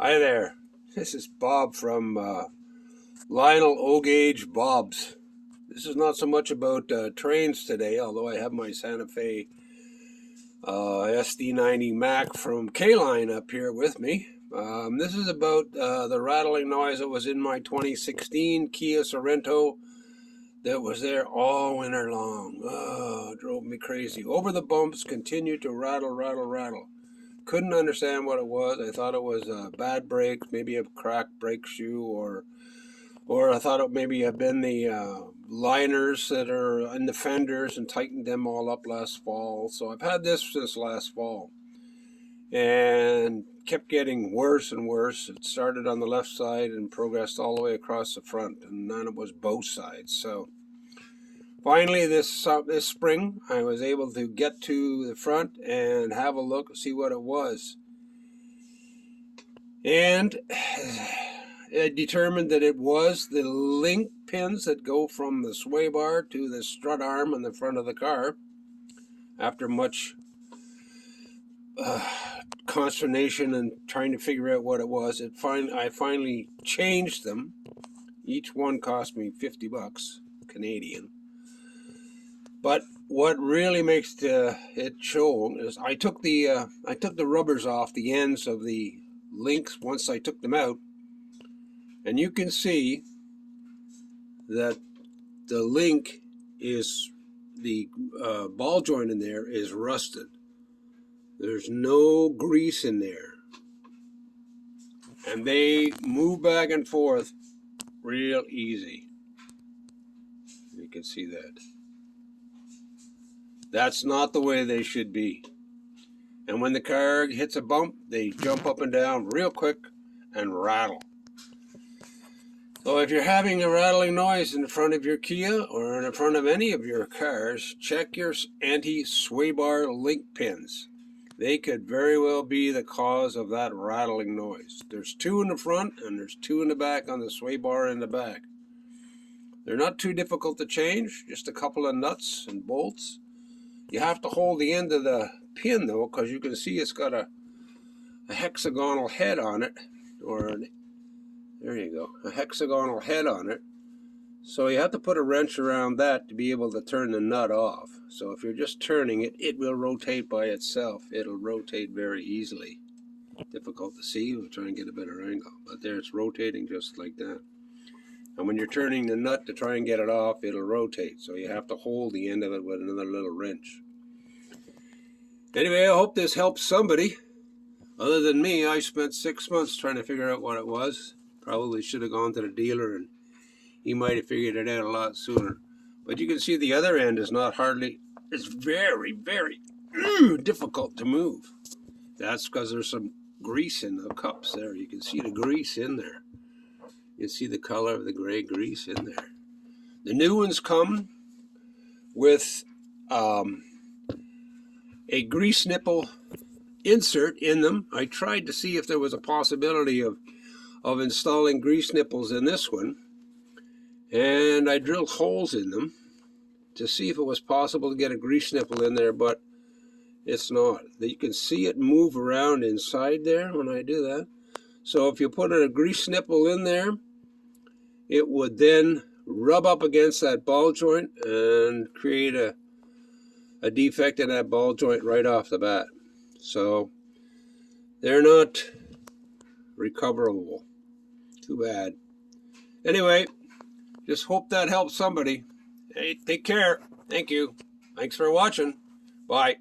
Hi there. This is Bob from Lionel O-Gauge Bob's. This is not so much about trains today, although I have my Santa Fe SD90 Mac from K-Line up here with me. This is about the rattling noise that was in my 2016 Kia Sorento that was there all winter long. Oh, it drove me crazy. Over the bumps, continued to rattle, rattle, rattle. Couldn't understand what it was. I thought it was bad brakes, maybe a cracked brake shoe, or I thought it maybe had been the liners that are in the fenders and tightened them all up last fall. So I've had this since last fall and kept getting worse and worse. It started on the left side and progressed all the way across the front, and then it was both sides. So finally, this spring, I was able to get to the front and have a look, see what it was. And I determined that it was the link pins that go from the sway bar to the strut arm in the front of the car. After much consternation and trying to figure out what it was, I finally changed them. Each one cost me $50 Canadian. But what really makes it show is I took the rubbers off the ends of the links once I took them out, and you can see that the link is the ball joint in there is rusted. There's no grease in there, and they move back and forth real easy. You can see that. That's not the way they should be. And when the car hits a bump, they jump up and down real quick and rattle. So if you're having a rattling noise in front of your Kia or in front of any of your cars, check your anti-sway bar link pins. They could very well be the cause of that rattling noise. There's two in the front and there's two in the back on the sway bar in the back. They're not too difficult to change, just a couple of nuts and bolts. You have to hold the end of the pin though, because you can see it's got a hexagonal head on it, there you go, a hexagonal head on it. So you have to put a wrench around that to be able to turn the nut off. So if you're just turning it, it will rotate by itself. It'll rotate very easily. Difficult to see, we'll try and get a better angle, but there it's rotating just like that. And when you're turning the nut to try and get it off, it'll rotate. So you have to hold the end of it with another little wrench. Anyway, I hope this helps somebody. Other than me, I spent 6 months trying to figure out what it was. Probably should have gone to the dealer and he might have figured it out a lot sooner. But you can see the other end is it's very, very difficult to move. That's because there's some grease in the cups there. You can see the grease in there. You can see the color of the gray grease in there. The new ones come with a grease nipple insert in them. I tried to see if there was a possibility of installing grease nipples in this one, and I drilled holes in them to see if it was possible to get a grease nipple in there, but it's not. You can see it move around inside there when I do that. So if you put a grease nipple in there, it would then rub up against that ball joint and create a defect in that ball joint right off the bat. So they're not recoverable. Too bad. Anyway, just hope that helps somebody. Hey, take care. Thank you. Thanks for watching. Bye.